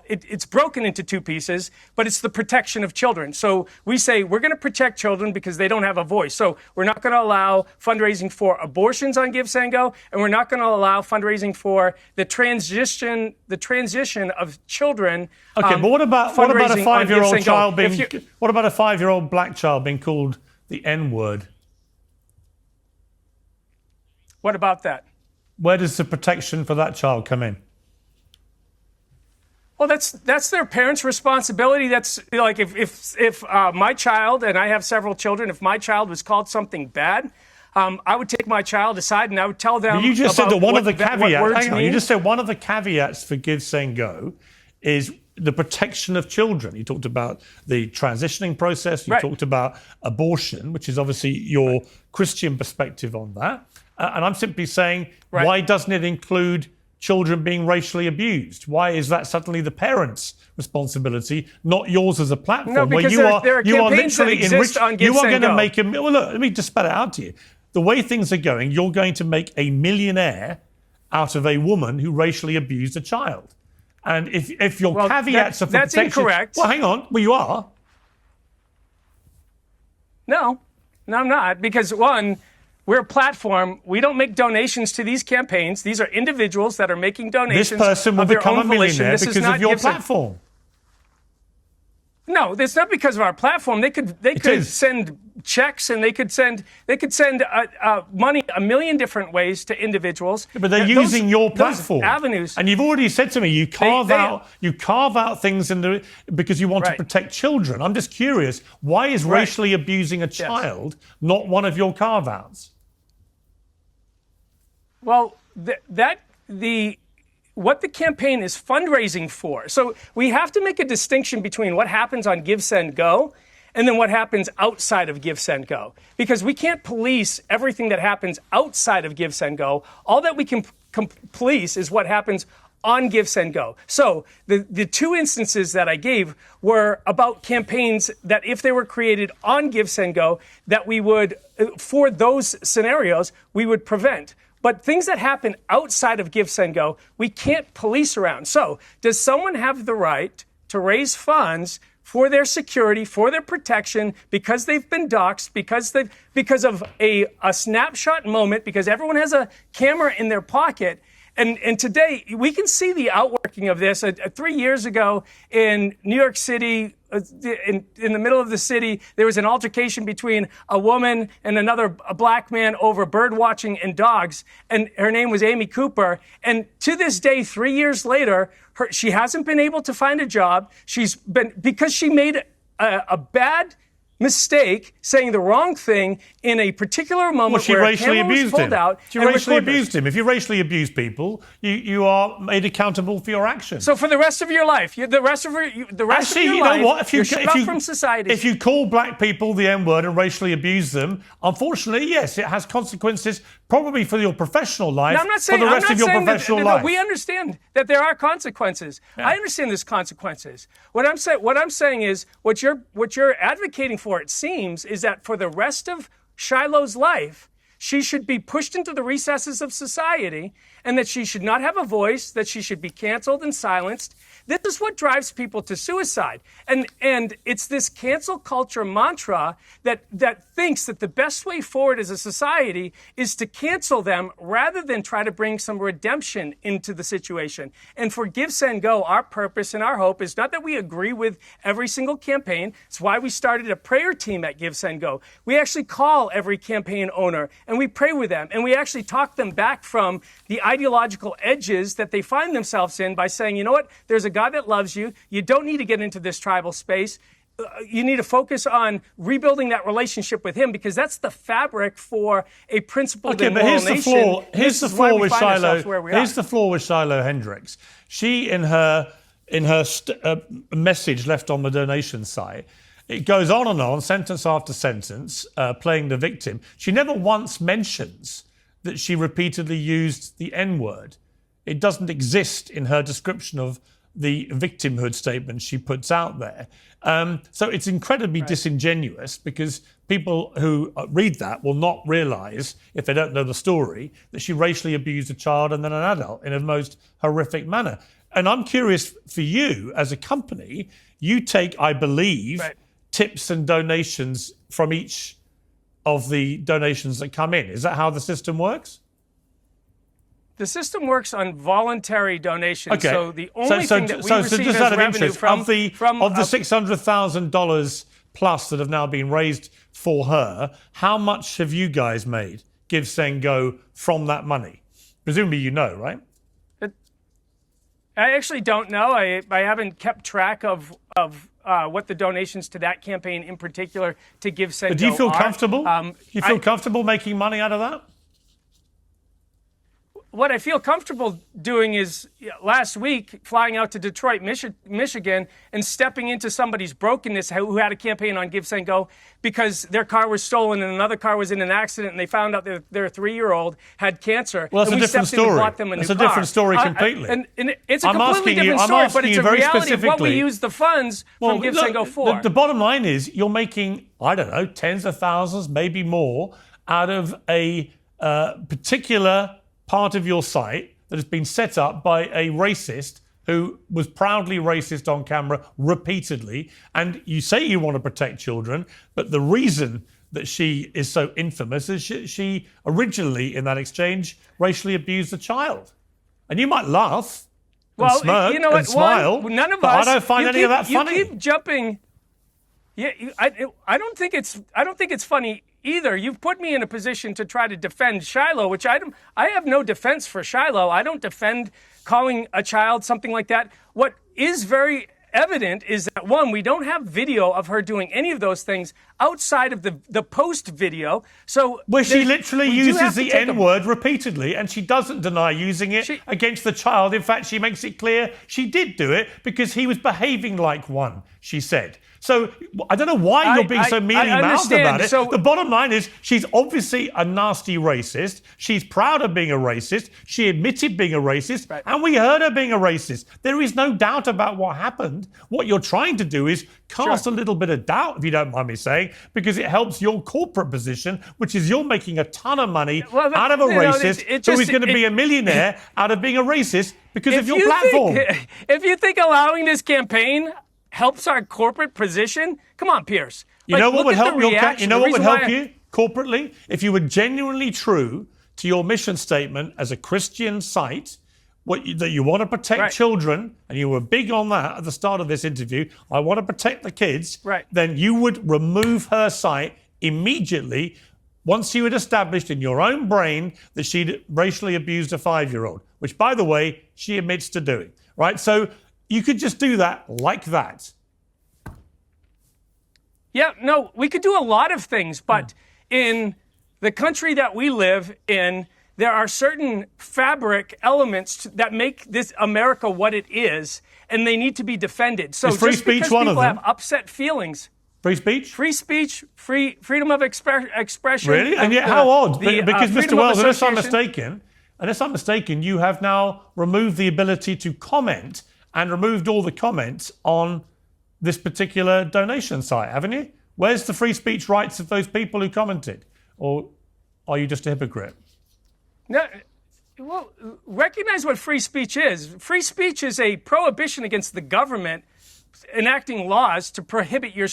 it's broken into two pieces, but it's the protection of children. So we say we're going to protect children because they don't have a voice. So we're not going to allow fundraising for abortions on Give, Send, Go, and we're not going to allow fundraising for the transition of children. Okay, but what about a fundraising on Give, 5-year-old Send, Go. child If being? you- What about a 5-year-old black child being called the N-word? What about that? Where does the protection for that child come in? Well, that's their parents' responsibility. That's like if my child, and I have several children, if my child was called something bad, I would take my child aside and I would tell them. But you just said that one of the what caveats. words Hang on, you mean. just said one of the caveats for Give, Send, Go is the protection of children. You talked about the transitioning process. You Right. talked about abortion, which is obviously your Christian perspective on that. And I'm simply saying, Right. why doesn't it include children being racially abused? Why is that suddenly the parents' responsibility, not yours as a platform? No, because where there are you are campaigns that literally exist on Give, you are Send, going to Go. make a. Well, look, let me just spell it out to you. The way things are going, you're going to make a millionaire out of a woman who racially abused a child. And if your Well, caveats are for that's protection, incorrect. Well, hang on. Well, you are. No, I'm not. Because one, we're a platform. We don't make donations to these campaigns. These are individuals that are making donations. This person will of their become a own volition. millionaire This is because not of your Give, Send- platform. No, it's not because of our platform. They could is. send checks and they could send money a million different ways to individuals. But they're Those- using your those platform. avenues. And you've already said to me you carve they- out things because you want to Right. protect children. I'm just curious, why is Right. racially abusing a child not one of your carve outs? Well, what the campaign is fundraising for. So we have to make a distinction between what happens on Give, Send, Go and then what happens outside of Give, Send, Go. Because we can't police everything that happens outside of Give, Send, Go. All that we can police is what happens on Give, Send, Go. So the two instances that I gave were about campaigns that if they were created on Give, Send, Go, that we would, for those scenarios, we would prevent. But things that happen outside of Give, Send, Go, we can't police around. So does someone have the right to raise funds for their security, for their protection, because they've been doxxed, because of a snapshot moment, because everyone has a camera in their pocket? And today, we can see the outworking of this. 3 years ago in New York City, in the middle of the city, there was an altercation between a woman and a black man over bird watching and dogs. And her name was Amy Cooper. And to this day, 3 years later, she hasn't been able to find a job. Because she made a bad mistake, saying the wrong thing in a particular moment Well, she where a racially camera was abused pulled him. out. She and racially recorded. abused him. If you racially abuse people, you are made accountable for your actions. So for the rest of your life, the rest of your Actually, you life, know what? you're shut off from society. If you call black people the N-word and racially abuse them, unfortunately, yes, it has consequences, probably for your professional life, No, I'm not saying, for the I'm rest not of your saying professional that, life. We understand that there are consequences. Yeah. I understand there's consequences. What I'm saying is what you're advocating for, it seems, is that for the rest of Shiloh's life, she should be pushed into the recesses of society and that she should not have a voice, that she should be canceled and silenced. This is what drives people to suicide. And it's this cancel culture mantra that thinks that the best way forward as a society is to cancel them rather than try to bring some redemption into the situation. And for Give, Send, Go, our purpose and our hope is not that we agree with every single campaign. It's why we started a prayer team at Give, Send, Go. We actually call every campaign owner and we pray with them and we actually talk them back from the ideological edges that they find themselves in by saying, you know what, there's a God that loves you. You don't need to get into this tribal space. You need to focus on rebuilding that relationship with him because that's the fabric for a principled and moral nation. Here's the flaw with Shiloh. Here's the flaw with Shiloh Hendricks. She, in her message left on the donation site, it goes on, sentence after sentence, playing the victim. She never once mentions that she repeatedly used the N-word. It doesn't exist in her description of the victimhood statement she puts out there. So it's incredibly disingenuous, because people who read that will not realise, if they don't know the story, that she racially abused a child and then an adult in a most horrific manner. And I'm curious for you, as a company, you take, I believe, tips and donations from each of the donations that come in. Is that how the system works? The system works on voluntary donations. Okay. So the only thing that we receive just as out of revenue interest, from of the $600,000 plus that have now been raised for her, how much have you guys made, Give, Send, Go, from that money? Presumably you know, right? I actually don't know. I haven't kept track of what the donations to that campaign in particular to Give, Send, Go But do you feel are. comfortable? Do you feel comfortable making money out of that? What I feel comfortable doing is, last week, flying out to Detroit, Michigan, and stepping into somebody's brokenness who had a campaign on Give, Send, Go, because their car was stolen and another car was in an accident, and they found out that their 3-year-old had cancer. Well, that's and a different stepped in and story. bought them a new That's a car. different story completely. And it's a I'm completely asking you- different I'm story, but asking it's you a very reality of what we specifically- use the funds from Give, Send, Go for. The bottom line is you're making, I don't know, tens of thousands, maybe more, out of a particular part of your site that has been set up by a racist who was proudly racist on camera repeatedly. And you say you want to protect children, but the reason that she is so infamous is she originally, in that exchange, racially abused a child. And you might laugh and smirk you know what? and smile, None of but us. I don't find any of that funny. You keep jumping. Yeah, I don't think it's funny either. You've put me in a position to try to defend Shiloh, which I have no defense for Shiloh. I don't defend calling a child something like that. What is very evident is that, one, we don't have video of her doing any of those things outside of the post video. So where she literally uses the take N-word repeatedly, and she doesn't deny using it against the child. In fact, she makes it clear she did do it because he was behaving like one, she said. So I don't know why you're being so mealy-mouthed about it. So, the bottom line is she's obviously a nasty racist. She's proud of being a racist. She admitted being a racist, and we heard her being a racist. There is no doubt about what happened. What you're trying to do is cast a little bit of doubt, if you don't mind me saying, because it helps your corporate position, which is you're making a ton of money out of a racist who is going to be a millionaire out of being a racist because of your platform. If you think allowing this campaign helps our corporate position, come on, Piers. You know what would help you corporately corporately? If you were genuinely true to your mission statement as a Christian site, that you want to protect children, and you were big on that at the start of this interview, I want to protect the kids, then you would remove her site immediately once you had established in your own brain that she'd racially abused a 5-year-old, which, by the way, she admits to doing, right? So you could just do that like that. Yeah, no, we could do a lot of things, but in the country that we live in, there are certain fabric elements that make this America what it is, and they need to be defended. So is free just speech because one people of them? have upset feelings. Free speech? Free speech, freedom of expression. Really? And yet, how odd? Because, Mr. Wells, unless I'm mistaken, you have now removed the ability to comment and removed all the comments on this particular donation site, haven't you? Where's the free speech rights of those people who commented? Or are you just a hypocrite? No, well, recognize what free speech is. Free speech is a prohibition against the government enacting laws to prohibit your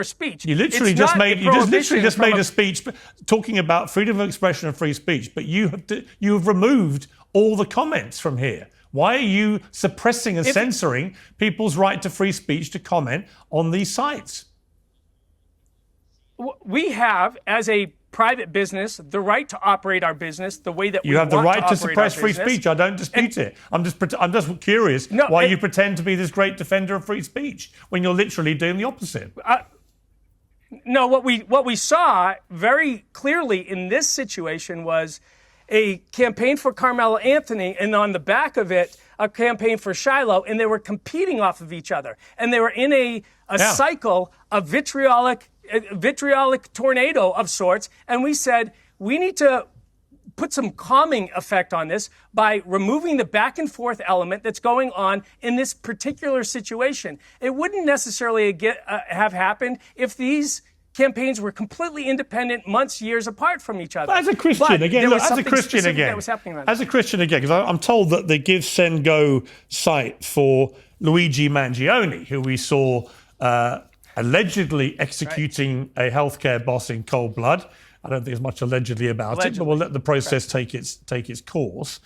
speech. You literally just made a speech talking about freedom of expression and free speech, but you have removed all the comments from here. Why are you suppressing and censoring people's right to free speech to comment on these sites? We have, as a private business, the right to operate our business the way that we you have the want right to suppress free speech. I don't dispute it. I'm just curious why you pretend to be this great defender of free speech when you're literally doing the opposite. No, what we saw very clearly in this situation was a campaign for Carmelo Anthony, and on the back of it, a campaign for Shiloh, and they were competing off of each other. And they were in a cycle of vitriolic tornado of sorts. And we said, we need to put some calming effect on this by removing the back and forth element that's going on in this particular situation. It wouldn't necessarily have happened if these campaigns were completely independent, months, years apart from each other. But as a Christian, But again, there look, was as a something Christian specific again, that was happening around as a Christian again, because I'm told that the Give, Send, Go site for Luigi Mangione, who we saw allegedly executing a healthcare boss in cold blood. I don't think there's much allegedly about it, but we'll let the process take its course.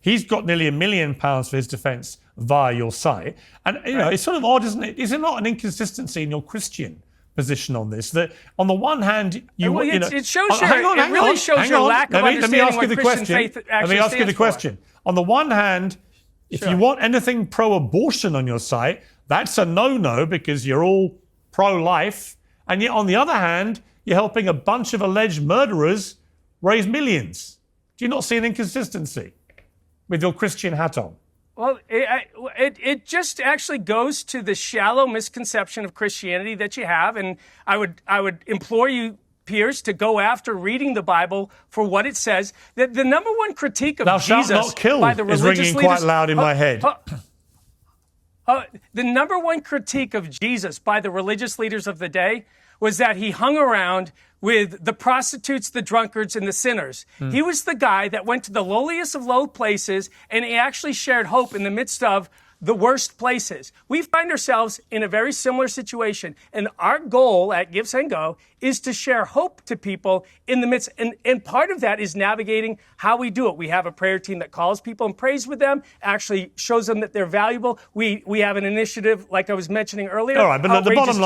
He's got nearly £1 million for his defence via your site, and you know it's sort of odd, isn't it? Is it not an inconsistency in your Christian position on this? That on the one hand, it shows your lack of understanding what Christian faith actually Let me ask you the stands question. On the one hand, if you want anything pro-abortion on your site, that's a no-no because you're all pro-life, and yet on the other hand, you're helping a bunch of alleged murderers raise millions. Do you not see an inconsistency with your Christian hat on? Well, it just actually goes to the shallow misconception of Christianity that you have, and I would implore you, Piers, to go after reading the Bible for what it says. That the number one critique of Thou shalt Jesus not kill by the is religious ringing leaders, quite loud in my head. The number one critique of Jesus by the religious leaders of the day was that he hung around with the prostitutes, the drunkards, and the sinners. He was the guy that went to the lowliest of low places, and he actually shared hope in the midst of the worst places. We find ourselves in a very similar situation, and our goal at Give, Send, Go is to share hope to people in the midst, and part of that is navigating how we do it. We have a prayer team that calls people and prays with them, actually shows them that they're valuable. We have an initiative, like I was mentioning earlier. All right, but look, the bottom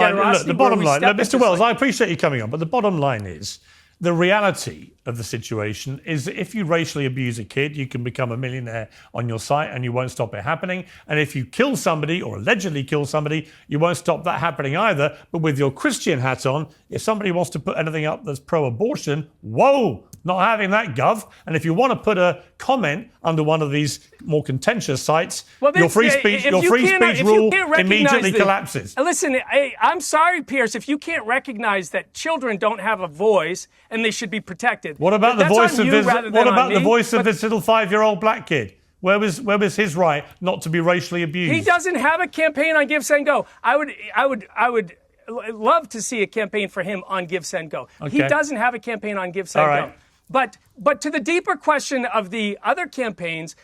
line, look, Mr. Wells, I appreciate you coming on, but the bottom line is, the reality of the situation is that if you racially abuse a kid, you can become a millionaire on your site and you won't stop it happening. And if you kill somebody or allegedly kill somebody, you won't stop that happening either. But with your Christian hat on, if somebody wants to put anything up that's pro-abortion, whoa, not having that, Gov. And if you want to put a comment under one of these more contentious sites, your free speech rule immediately collapses. Listen, I'm sorry, Piers, if you can't recognize that children don't have a voice and they should be protected. What about the voice of this little 5-year-old black kid? Where was his right not to be racially abused? He doesn't have a campaign on Give, Send, Go. I would love to see a campaign for him on Give, Send, Go. Okay. He doesn't have a campaign on Give, Send, Go. But to the deeper question of the other campaigns,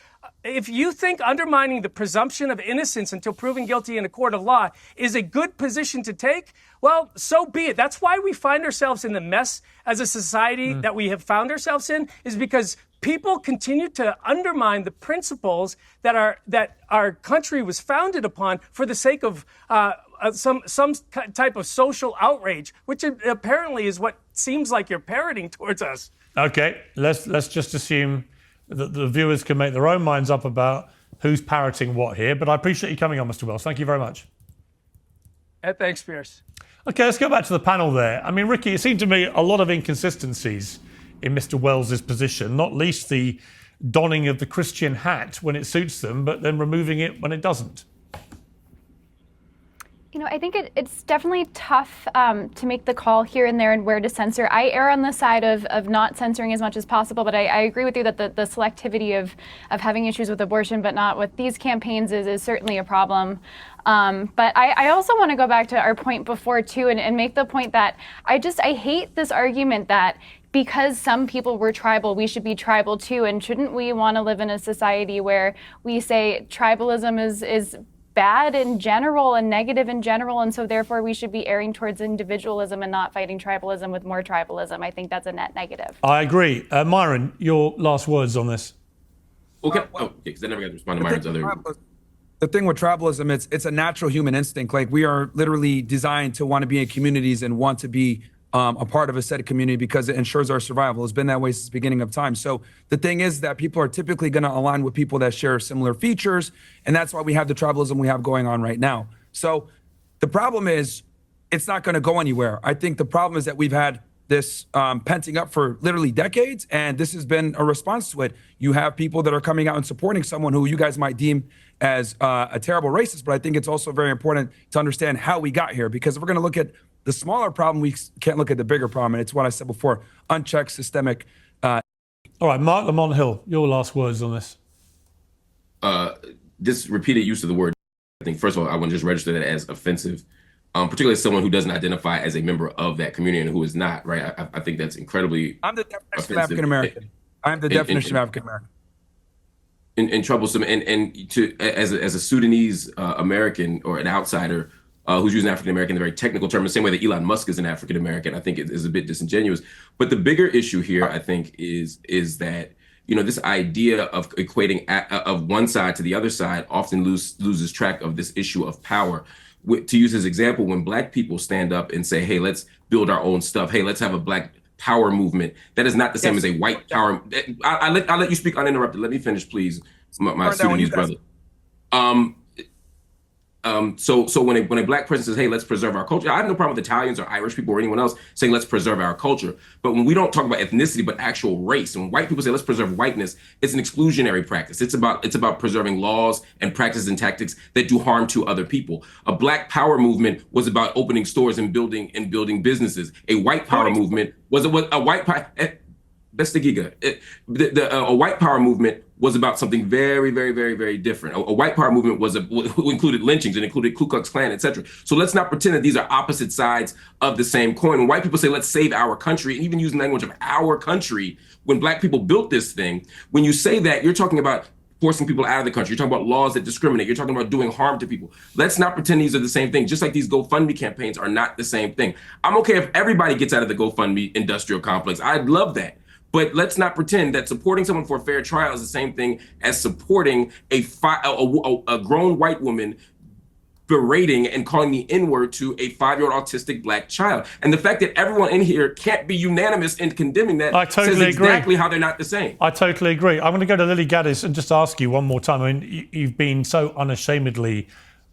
if you think undermining the presumption of innocence until proven guilty in a court of law is a good position to take, well, so be it. That's why we find ourselves in the mess as a society that we have found ourselves in, is because people continue to undermine the principles that our country was founded upon for the sake of some type of social outrage, which apparently is what seems like you're parroting towards us. Okay, let's just assume that the viewers can make their own minds up about who's parroting what here. But I appreciate you coming on, Mr. Wells. Thank you very much. Thanks, Piers. Okay, let's go back to the panel there. I mean, Ricky, it seemed to me a lot of inconsistencies in Mr. Wells's position, not least the donning of the Christian hat when it suits them, but then removing it when it doesn't. You know, I think it's definitely tough to make the call here and there and where to censor. I err on the side of not censoring as much as possible, but I agree with you that the selectivity of having issues with abortion but not with these campaigns is certainly a problem. But I also want to go back to our point before, too, and make the point that I hate this argument that because some people were tribal, we should be tribal, too. And shouldn't we want to live in a society where we say tribalism is bad in general and negative in general, and so therefore we should be erring towards individualism and not fighting tribalism with more tribalism? I think that's a net negative. I agree. Myron, your last words on this. Okay. Because I never got to respond to Myron's other. The thing with tribalism, it's a natural human instinct. Like, we are literally designed to want to be in communities and want to be a part of a set of community because it ensures our survival. It's been that way since the beginning of time. So the thing is that people are typically going to align with people that share similar features, and that's why we have the tribalism we have going on right now. So the problem is it's not going to go anywhere. I think the problem is that we've had this penting up for literally decades, and this has been a response to it. You have people that are coming out and supporting someone who you guys might deem as a terrible racist, but I think it's also very important to understand how we got here, because if we're going to look at the smaller problem, we can't look at the bigger problem, and it's what I said before, unchecked systemic. All right, Mark Lamont Hill, your last words on this. This repeated use of the word, I think, first of all, I want to just register that as offensive, particularly as someone who doesn't identify as a member of that community and who is not, right? I think that's incredibly I'm the definition of African American. I'm the definition of African American. And troublesome, and to as a Sudanese American or an outsider who's using African American in a very technical term, the same way that Elon Musk is an African American, I think it is a bit disingenuous. But the bigger issue here, I think, is that this idea of equating of one side to the other side often loses track of this issue of power. To use as example, when Black people stand up and say, "Hey, let's build our own stuff. Hey, let's have a Black power movement," that is not the same as a white power. I'll let you speak uninterrupted. Let me finish, please, my Sudanese brother. So when a Black person says, "Hey, let's preserve our culture," I have no problem with Italians or Irish people or anyone else saying, "Let's preserve our culture." But when we don't talk about ethnicity, but actual race, and when white people say, "Let's preserve whiteness," it's an exclusionary practice. It's about preserving laws and practices and tactics that do harm to other people. A Black power movement was about opening stores and building businesses. A white power movement was a white power. Best giga. A white power movement was about something very, very, very, very different. A white power movement included lynchings and included Ku Klux Klan, etc. So let's not pretend that these are opposite sides of the same coin. When white people say, "Let's save our country," and even using the language of our country, when Black people built this thing, when you say that, you're talking about forcing people out of the country. You're talking about laws that discriminate. You're talking about doing harm to people. Let's not pretend these are the same thing, just like these GoFundMe campaigns are not the same thing. I'm okay if everybody gets out of the GoFundMe industrial complex. I'd love that. But let's not pretend that supporting someone for a fair trial is the same thing as supporting a grown white woman berating and calling the N-word to a 5-year-old autistic Black child. And the fact that everyone in here can't be unanimous in condemning that says exactly how they're not the same. I totally agree. I'm going to go to Lily Gaddis and just ask you one more time. I mean, you've been so unashamedly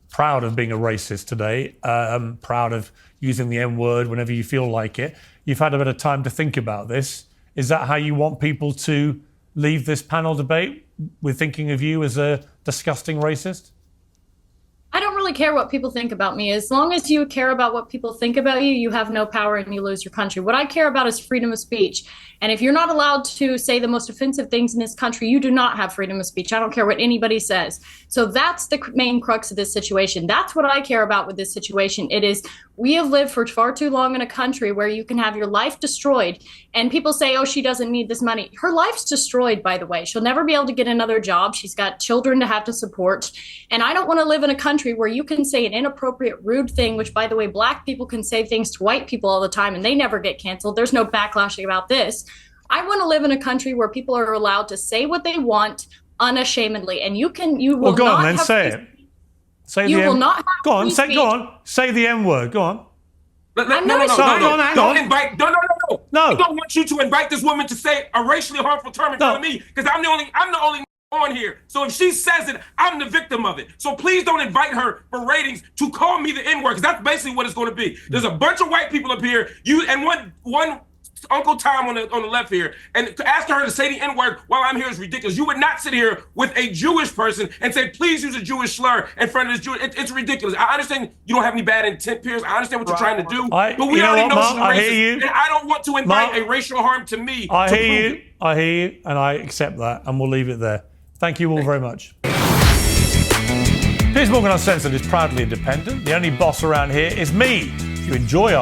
proud of being a racist today, proud of using the N-word whenever you feel like it. You've had a bit of time to think about this. Is that how you want people to leave this panel debate, with thinking of you as a disgusting racist? I don't really care what people think about me. As long as you care about what people think about you, you have no power and you lose your country. What I care about is freedom of speech. And if you're not allowed to say the most offensive things in this country, you do not have freedom of speech. I don't care what anybody says. So that's the main crux of this situation. That's what I care about with this situation. It is, we have lived for far too long in a country where you can have your life destroyed. And people say, "Oh, she doesn't need this money." Her life's destroyed, by the way. She'll never be able to get another job. She's got children to have to support. And I don't want to live in a country where you can say an inappropriate, rude thing, which, by the way, Black people can say things to white people all the time and they never get canceled. There's no backlashing about this. I want to live in a country where people are allowed to say what they want unashamedly. And you will well, go not on then, have say it. Say you the will N- not have Go on, free say speech. go on. Say the N-word. Go on. No. Hang on. Don't invite. No. No. I don't want you to invite this woman to say a racially harmful term in front of me, because I'm the only on here. So if she says it, I'm the victim of it. So please don't invite her for ratings to call me the N-word, because that's basically what it's going to be. There's a bunch of white people up here. You and one Uncle Tom on the left here, and asking her to say the N-word while I'm here is ridiculous. You would not sit here with a Jewish person and say, "Please use a Jewish slur in front of this Jewish." It's ridiculous. I understand you don't have any bad intent, Piers. I understand what you're trying to do, but we already know she's racist, and I don't want to invite a racial harm to me. I hear you, and I accept that, and we'll leave it there. Thank you all very much. Piers Morgan Uncensored is proudly independent. The only boss around here is me. If you enjoy our